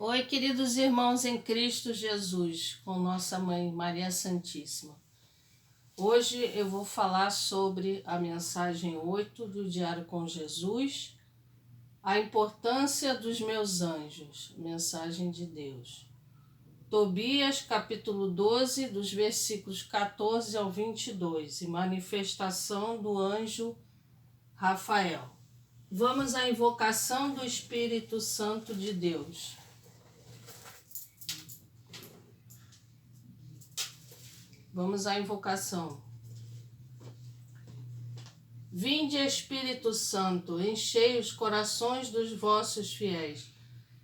Oi, queridos irmãos em Cristo Jesus, com nossa mãe Maria Santíssima. Hoje eu vou falar sobre a mensagem 8 do Diário com Jesus, a importância dos meus anjos, mensagem de Deus. Tobias, capítulo 12, dos versículos 14 ao 22, e manifestação do anjo Rafael. Vamos à invocação do Espírito Santo de Deus. Vamos à invocação. Vinde, Espírito Santo, enchei os corações dos vossos fiéis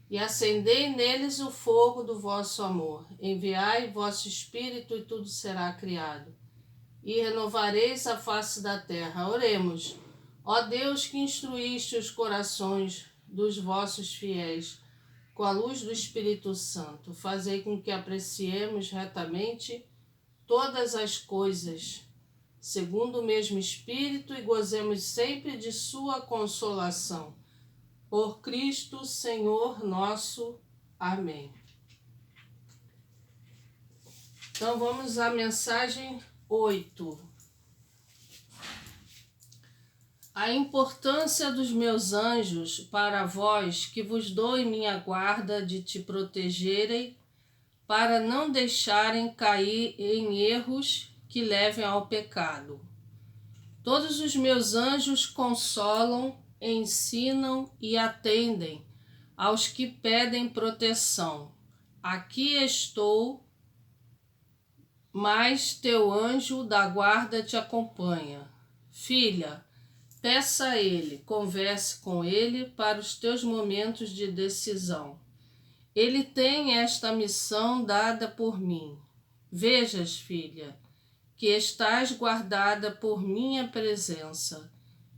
e acendei neles o fogo do vosso amor. Enviai vosso Espírito e tudo será criado, e renovareis a face da terra. Oremos. Ó Deus, que instruíste os corações dos vossos fiéis com a luz do Espírito Santo, fazei com que apreciemos retamente todas as coisas, segundo o mesmo Espírito, e gozemos sempre de sua consolação. Por Cristo, Senhor nosso. Amém. Então vamos à mensagem 8. A importância dos meus anjos para vós, que vos dou em minha guarda de te protegerem, para não deixarem cair em erros que levem ao pecado. Todos os meus anjos consolam, ensinam e atendem aos que pedem proteção. Aqui estou, mas teu anjo da guarda te acompanha. Filha, peça a ele, converse com ele para os teus momentos de decisão. Ele tem esta missão dada por mim. Vejas, filha, que estás guardada por minha presença.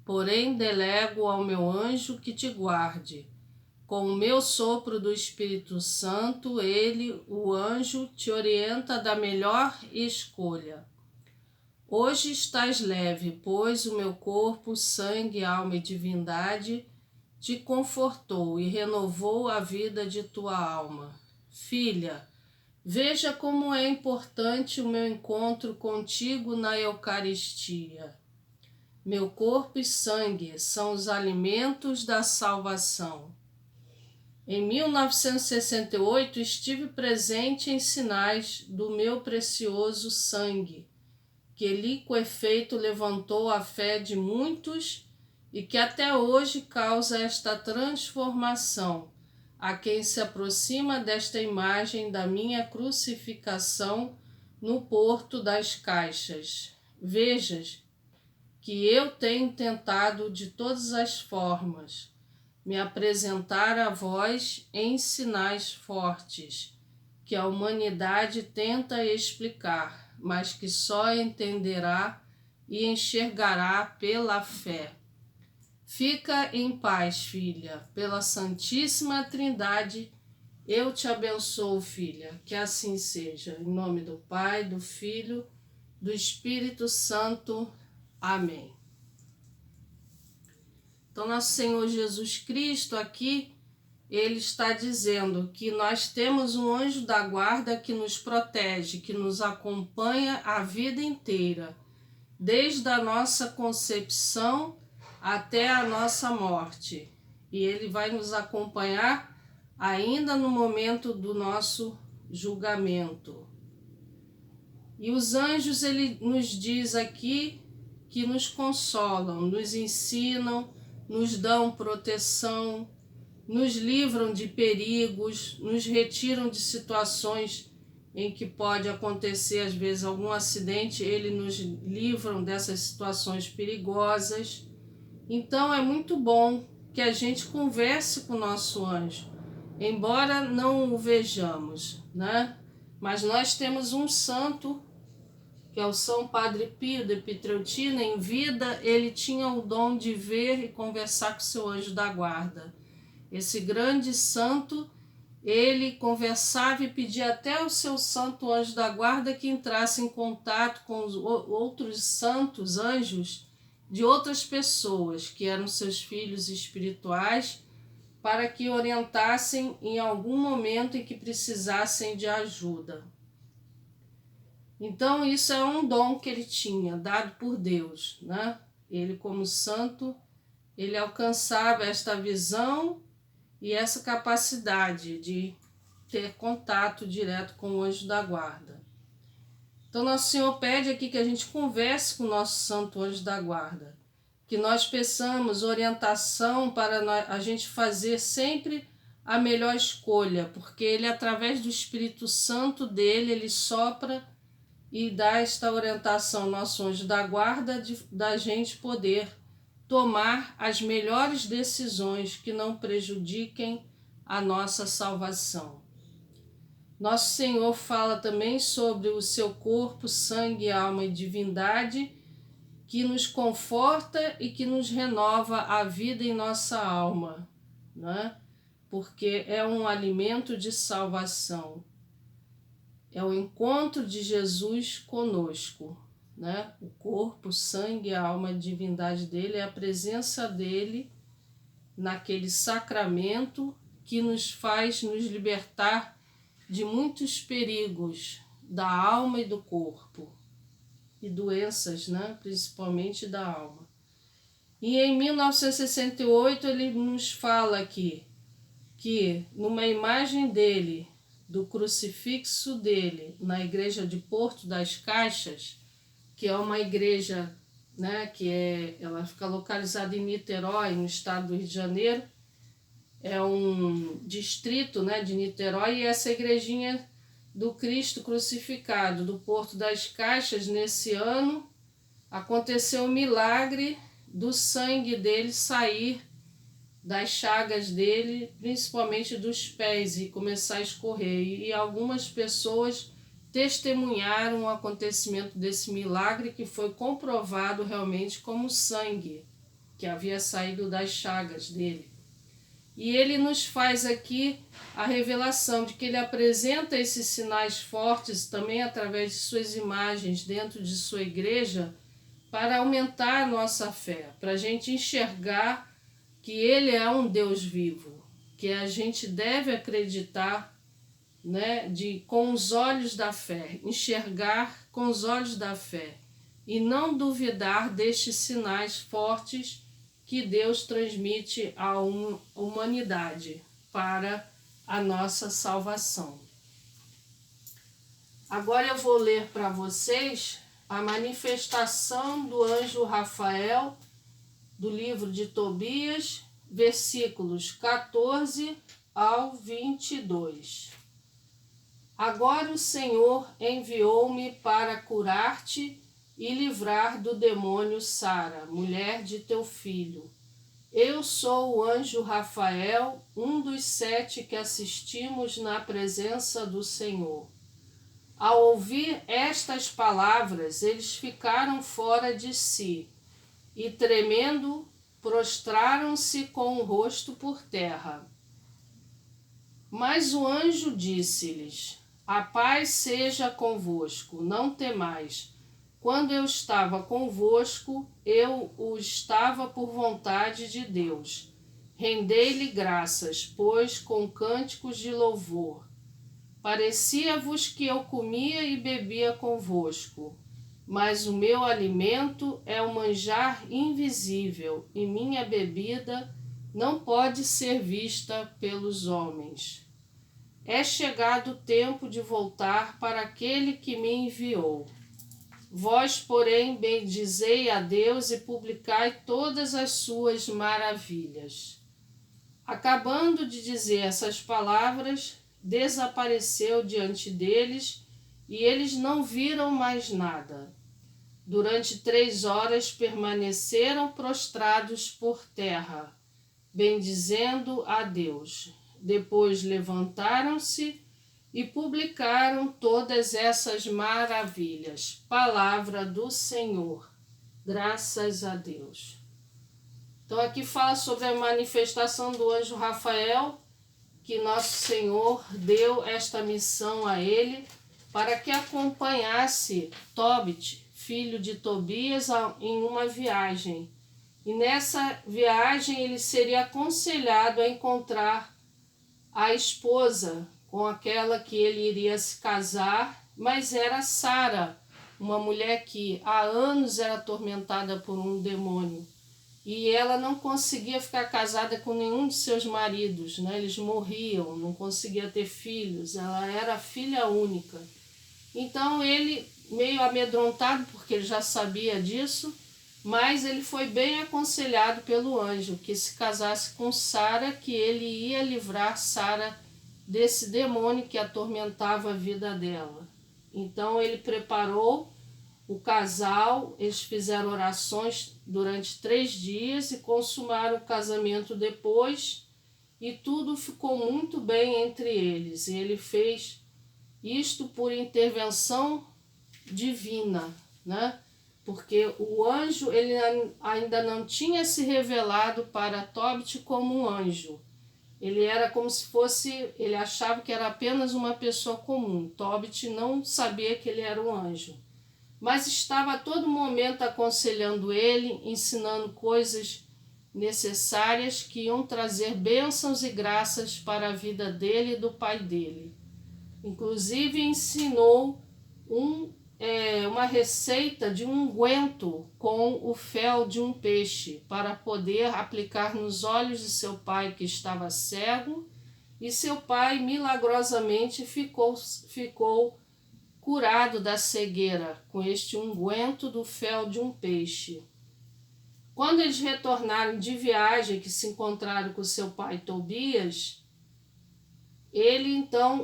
Porém, delego ao meu anjo que te guarde. Com o meu sopro do Espírito Santo, ele, o anjo, te orienta da melhor escolha. Hoje estás leve, pois o meu corpo, sangue, alma e divindade te confortou e renovou a vida de tua alma. Filha, veja como é importante o meu encontro contigo na Eucaristia. Meu corpo e sangue são os alimentos da salvação. Em 1968 estive presente em sinais do meu precioso sangue, que lhe com efeito levantou a fé de muitos e que até hoje causa esta transformação a quem se aproxima desta imagem da minha crucificação no Porto das Caixas. Vejas que eu tenho tentado de todas as formas me apresentar a vós em sinais fortes, que a humanidade tenta explicar, mas que só entenderá e enxergará pela fé. Fica em paz, filha, pela Santíssima Trindade, eu te abençoo, filha, que assim seja. Em nome do Pai, do Filho, do Espírito Santo. Amém. Então, nosso Senhor Jesus Cristo aqui, ele está dizendo que nós temos um anjo da guarda que nos protege, que nos acompanha a vida inteira, desde a nossa concepção até a nossa morte. E ele vai nos acompanhar ainda no momento do nosso julgamento. E os anjos, ele nos diz aqui que nos consolam, nos ensinam, nos dão proteção, nos livram de perigos, nos retiram de situações em que pode acontecer, às vezes, algum acidente, eles nos livram dessas situações perigosas. Então, é muito bom que a gente converse com o nosso anjo, embora não o vejamos, né? Mas nós temos um santo, que é o São Padre Pio de Pietrelcina. Em vida, ele tinha o dom de ver e conversar com seu anjo da guarda. Esse grande santo, ele conversava e pedia até ao seu santo anjo da guarda que entrasse em contato com os outros santos anjos de outras pessoas, que eram seus filhos espirituais, para que orientassem em algum momento em que precisassem de ajuda. Então isso é um dom que ele tinha, dado por Deus, né? Ele, como santo, ele alcançava esta visão e essa capacidade de ter contato direto com o anjo da guarda. Então Nosso Senhor pede aqui que a gente converse com o nosso santo anjo da guarda, que nós peçamos orientação para a gente fazer sempre a melhor escolha, porque ele, através do Espírito Santo dele, ele sopra e dá esta orientação ao nosso anjo da guarda da gente poder tomar as melhores decisões que não prejudiquem a nossa salvação. Nosso Senhor fala também sobre o seu corpo, sangue, alma e divindade, que nos conforta e que nos renova a vida em nossa alma, né? Porque é um alimento de salvação. É o encontro de Jesus conosco, né? O corpo, o sangue, a alma e a divindade dele é a presença dele naquele sacramento que nos faz nos libertar de muitos perigos da alma e do corpo e doenças, né? Principalmente da alma. E em 1968 ele nos fala aqui que numa imagem dele, do crucifixo dele, na igreja de Porto das Caixas, que é uma igreja, né, ela fica localizada em Niterói, no estado do Rio de Janeiro, é um distrito, né, de Niterói, e essa igrejinha do Cristo crucificado do Porto das Caixas, nesse ano, aconteceu o milagre do sangue dele sair das chagas dele, principalmente dos pés, e começar a escorrer. E algumas pessoas testemunharam o acontecimento desse milagre, que foi comprovado realmente como sangue que havia saído das chagas dele. E ele nos faz aqui a revelação de que ele apresenta esses sinais fortes também através de suas imagens dentro de sua igreja, para aumentar a nossa fé, para a gente enxergar que ele é um Deus vivo, que a gente deve acreditar, né, com os olhos da fé, enxergar com os olhos da fé e não duvidar destes sinais fortes que Deus transmite à humanidade para a nossa salvação. Agora eu vou ler para vocês a manifestação do anjo Rafael, do livro de Tobias, versículos 14 ao 22. Agora o Senhor enviou-me para curar-te e livrar do demônio Sara, mulher de teu filho. Eu sou o anjo Rafael, um dos 7 que assistimos na presença do Senhor. Ao ouvir estas palavras, eles ficaram fora de si e, tremendo, prostraram-se com o rosto por terra. Mas o anjo disse-lhes: A paz seja convosco, não temais. Quando eu estava convosco, eu o estava por vontade de Deus. Rendei-lhe graças, pois, com cânticos de louvor. Parecia-vos que eu comia e bebia convosco, mas o meu alimento é o manjar invisível, e minha bebida não pode ser vista pelos homens. É chegado o tempo de voltar para aquele que me enviou. Vós, porém, bendizei a Deus e publicai todas as suas maravilhas. Acabando de dizer essas palavras, desapareceu diante deles e eles não viram mais nada. Durante 3 horas permaneceram prostrados por terra, bendizendo a Deus. Depois levantaram-se e publicaram todas essas maravilhas. Palavra do Senhor. Graças a Deus. Então aqui fala sobre a manifestação do anjo Rafael, que nosso Senhor deu esta missão a ele para que acompanhasse Tobit, filho de Tobias, em uma viagem. E nessa viagem ele seria aconselhado a encontrar a esposa com aquela que ele iria se casar, mas era Sara, uma mulher que há anos era atormentada por um demônio. E ela não conseguia ficar casada com nenhum de seus maridos, né? Eles morriam, não conseguia ter filhos, ela era filha única. Então ele, meio amedrontado, porque ele já sabia disso, mas ele foi bem aconselhado pelo anjo que se casasse com Sara, que ele ia livrar Sara desse demônio que atormentava a vida dela. Então ele preparou o casal, eles fizeram orações durante 3 dias e consumaram o casamento depois, e tudo ficou muito bem entre eles. E ele fez isto por intervenção divina, né? Porque o anjo ele ainda não tinha se revelado para Tobit como um anjo. Ele era como se fosse, ele achava que era apenas uma pessoa comum. Tobit não sabia que ele era um anjo, mas estava a todo momento aconselhando ele, ensinando coisas necessárias que iam trazer bênçãos e graças para a vida dele e do pai dele. Inclusive ensinou uma receita de um unguento com o fel de um peixe para poder aplicar nos olhos de seu pai que estava cego, e seu pai milagrosamente ficou curado da cegueira com este unguento do fel de um peixe. Quando eles retornaram de viagem, que se encontraram com seu pai Tobias,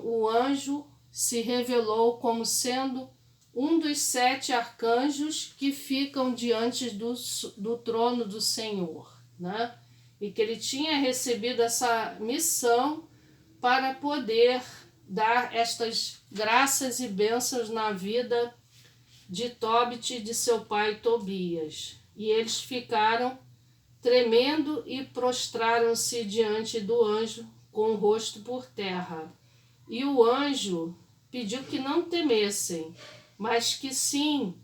o anjo se revelou como sendo um dos 7 arcanjos que ficam diante do trono do Senhor, né? E que ele tinha recebido essa missão para poder dar estas graças e bênçãos na vida de Tobit e de seu pai Tobias. E eles ficaram tremendo e prostraram-se diante do anjo com o rosto por terra. E o anjo pediu que não temessem, mas que sim,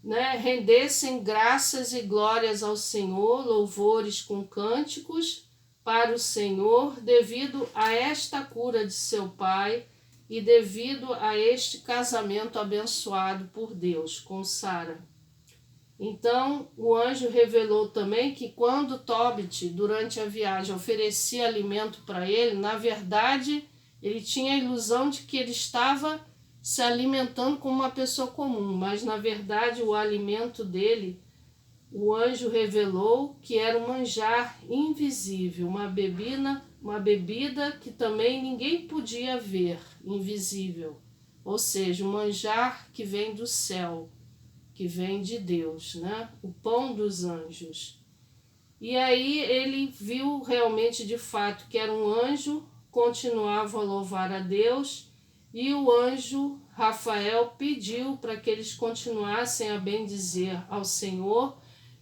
né, rendessem graças e glórias ao Senhor, louvores com cânticos para o Senhor, devido a esta cura de seu pai e devido a este casamento abençoado por Deus com Sara. Então o anjo revelou também que quando Tobit, durante a viagem, oferecia alimento para ele, na verdade ele tinha a ilusão de que ele estava se alimentando como uma pessoa comum, mas na verdade o alimento dele, o anjo revelou que era um manjar invisível, uma bebida que também ninguém podia ver, invisível, ou seja, um manjar que vem do céu, que vem de Deus, né? O pão dos anjos. E aí ele viu realmente de fato que era um anjo, continuava a louvar a Deus, e o anjo Rafael pediu para que eles continuassem a bendizer ao Senhor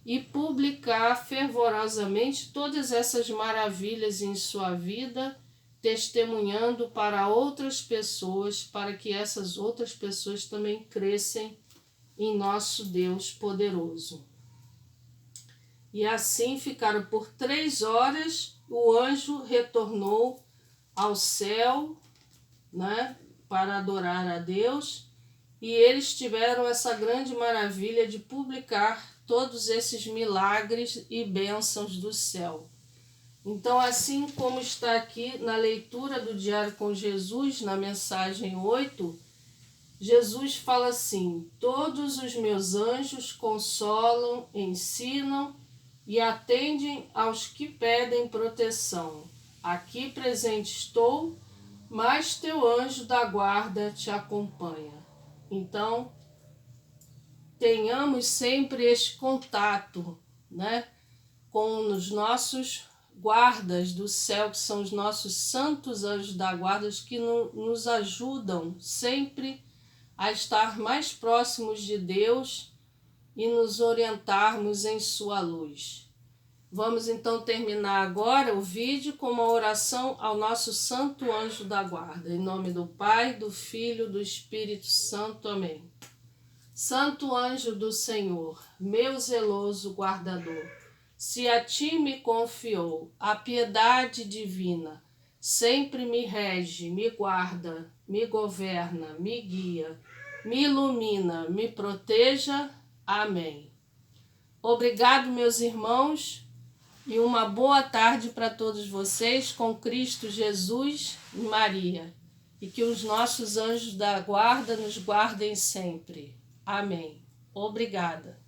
e publicar fervorosamente todas essas maravilhas em sua vida, testemunhando para outras pessoas, para que essas outras pessoas também crescem em nosso Deus poderoso. E assim ficaram por 3 horas, o anjo retornou ao céu, né, para adorar a Deus, e eles tiveram essa grande maravilha de publicar todos esses milagres e bênçãos do céu. Então, assim como está aqui na leitura do Diário com Jesus, na mensagem 8, Jesus fala assim: todos os meus anjos consolam, ensinam e atendem aos que pedem proteção. Aqui presente estou, mas teu anjo da guarda te acompanha. Então, tenhamos sempre este contato, né, com os nossos guardas do céu, que são os nossos santos anjos da guarda, que nos ajudam sempre a estar mais próximos de Deus e nos orientarmos em sua luz. Vamos então terminar agora o vídeo com uma oração ao nosso santo anjo da guarda. Em nome do Pai, do Filho e do Espírito Santo. Amém. Santo anjo do Senhor, meu zeloso guardador, Se a ti me confiou a piedade divina, sempre me rege, me guarda, me governa, me guia, me ilumina, me proteja. Amém. Obrigado, meus irmãos, e uma boa tarde para todos vocês, com Cristo Jesus e Maria. E que os nossos anjos da guarda nos guardem sempre. Amém. Obrigada.